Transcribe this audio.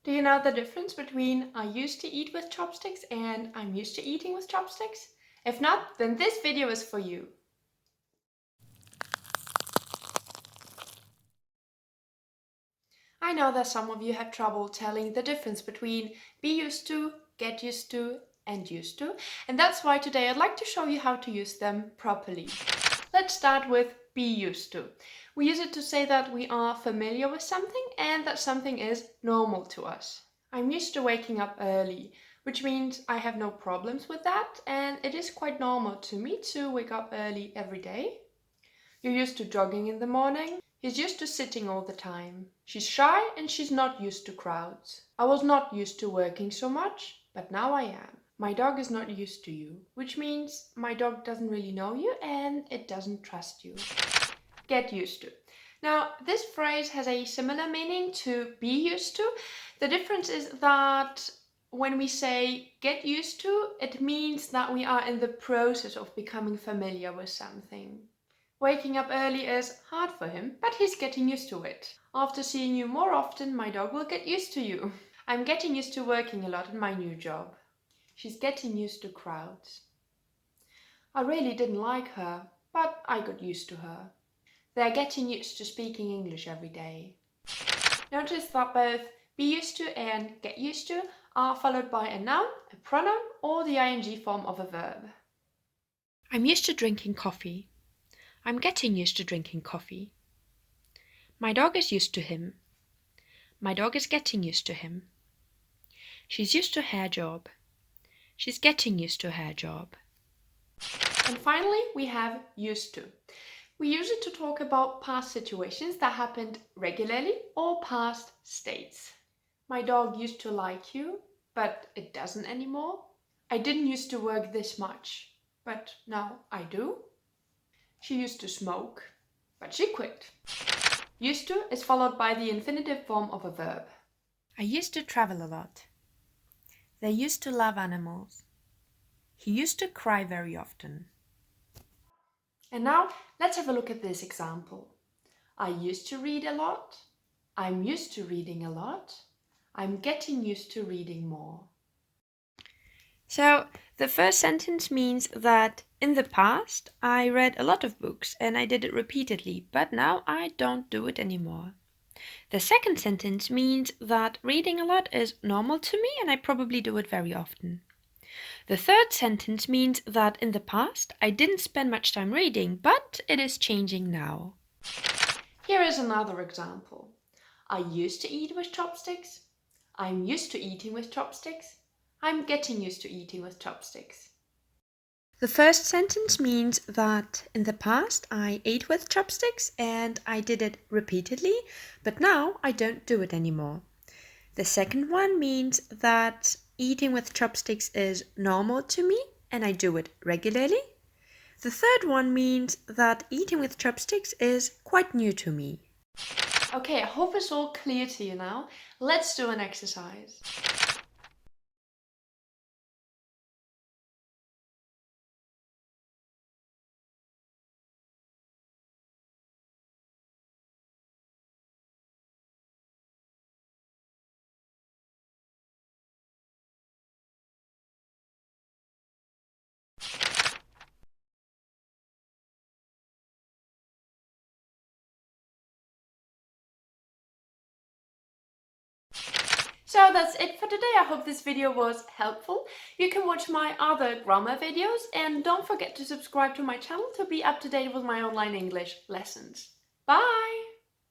Do you know the difference between I used to eat with chopsticks and I'm used to eating with chopsticks? If not, then this video is for you. I know that some of you have trouble telling the difference between be used to, get used to, and used to, and that's why today I'd like to show you how to use them properly. Let's start with be used to. We use it to say that we are familiar with something and that something is normal to us. I'm used to waking up early, which means I have no problems with that, and it is quite normal to me to wake up early every day. You're used to jogging in the morning. He's used to sitting all the time. She's shy and she's not used to crowds. I was not used to working so much, but now I am. My dog is not used to you, which means my dog doesn't really know you and it doesn't trust you. Get used to. Now, this phrase has a similar meaning to be used to. The difference is that when we say get used to, it means that we are in the process of becoming familiar with something. Waking up early is hard for him, but he's getting used to it. After seeing you more often, my dog will get used to you. I'm getting used to working a lot in my new job. She's getting used to crowds. I really didn't like her, but I got used to her. They're getting used to speaking English every day. Notice that both be used to and get used to are followed by a noun, a pronoun, or the ing form of a verb. I'm used to drinking coffee. I'm getting used to drinking coffee. My dog is used to him. My dog is getting used to him. She's used to her job. She's getting used to her job. And finally, we have used to. We use it to talk about past situations that happened regularly or past states. My dog used to like you, but it doesn't anymore. I didn't used to work this much, but now I do. She used to smoke, but she quit. Used to is followed by the infinitive form of a verb. I used to travel a lot. They used to love animals. He used to cry very often. And now let's have a look at this example. I used to read a lot. I'm used to reading a lot. I'm getting used to reading more. So the first sentence means that in the past I read a lot of books and I did it repeatedly, but now I don't do it anymore. The second sentence means that reading a lot is normal to me and I probably do it very often. The third sentence means that in the past I didn't spend much time reading, but it is changing now. Here is another example. I used to eat with chopsticks. I'm used to eating with chopsticks. I'm getting used to eating with chopsticks. The first sentence means that in the past I ate with chopsticks and I did it repeatedly, but now I don't do it anymore. The second one means that eating with chopsticks is normal to me and I do it regularly. The third one means that eating with chopsticks is quite new to me. Okay, I hope it's all clear to you now. Let's do an exercise. So that's it for today. I hope this video was helpful. You can watch my other grammar videos and don't forget to subscribe to my channel to be up to date with my online English lessons. Bye!